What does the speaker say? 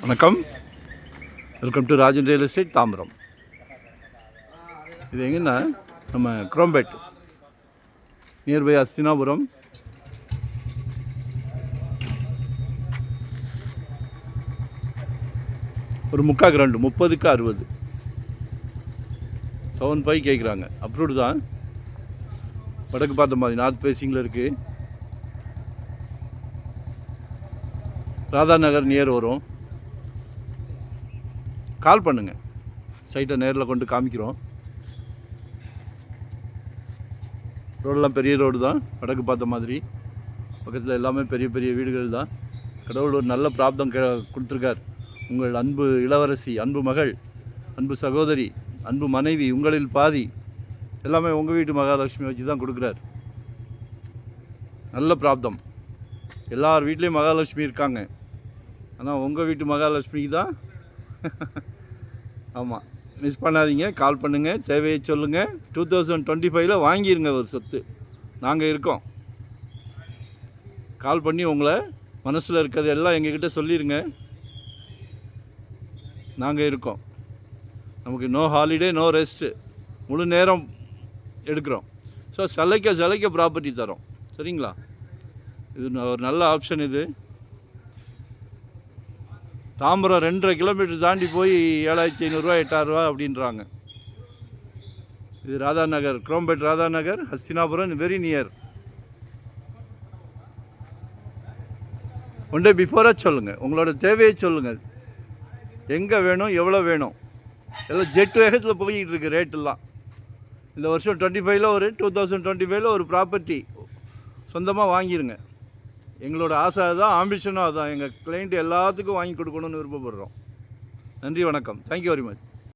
வணக்கம், welcome to Rajan real estate Tambaram. இது எங்கன்னா நம்ம குரோம்பேட் நியர்பை அஸ்தினாபுரம். ஒரு முக்கா கிரவுண்டு 30க்கு 60 7.5 கேட்குறாங்க. அப்ரூவ்டு தான். வடக்கு பார்த்த மாதிரி நார்த் ஃபேஸிங்கில் இருக்குது. ராதா நகர் நியர் வரும். கால் பண்ணுங்கள், சைட்டை நேரில் கொண்டு காமிக்கிறோம். ரோடெல்லாம் பெரிய ரோடு தான், வடக்கு பார்த்த மாதிரி. பக்கத்தில் எல்லாமே பெரிய பெரிய வீடுகள் தான். கடவுள் ஒரு நல்ல பிராப்தம் கொடுத்துருக்கார். உங்கள் அன்பு இளவரசி, அன்பு மகள், அன்பு சகோதரி, அன்பு மனைவி, உங்களில் பாதி எல்லாமே உங்கள் வீட்டு மகாலட்சுமி வச்சு தான் கொடுக்குறார். நல்ல பிராப்தம். எல்லார் வீட்லேயும் மகாலட்சுமி இருக்காங்க, ஆனால் உங்கள் வீட்டு மகாலட்சுமிக்கு தான். ஆமாம், மிஸ் பண்ணாதீங்க, கால் பண்ணுங்கள், தேவையை சொல்லுங்கள். 2025 வாங்கிடுங்க ஒரு சொத்து. நாங்கள் இருக்கோம். கால் பண்ணி உங்களை மனசில் இருக்கிறது எல்லாம் எங்ககிட்ட சொல்லிடுங்க. நாங்கள் இருக்கோம். நமக்கு நோ ஹாலிடே, நோ ரெஸ்ட்டு, முழு நேரம் எடுக்கிறோம். ஸோ சிலைக்க ப்ராப்பர்ட்டி தரோம். சரிங்களா? இது ஒரு நல்ல ஆப்ஷன். இது தாம்பரம் 2.5 கிலோமீட்டர் தாண்டி போய் 7,500 8,000 அப்படின்றாங்க. இது Radha Nagar, Chromepet Radha Nagar, Hastinapuram, very near. One day பிஃபோராக சொல்லுங்கள், உங்களோட தேவையை சொல்லுங்கள். எங்கே வேணும், எவ்வளோ வேணும், எல்லாம் ஜெட் வேகத்தில் போய்கிட்டு இருக்குது ரேட்டெல்லாம். இந்த வருஷம் 2025 ஒரு ப்ராப்பர்ட்டி சொந்தமாக வாங்கிடுங்க. எங்களோட ஆசை அதுதான், ஆம்பிஷனும் அதுதான். எங்கள் கிளைண்ட் எல்லாத்துக்கும் வாங்கி கொடுக்கணும்னு விருப்பப்படுறோம். நன்றி, வணக்கம். Thank you very much.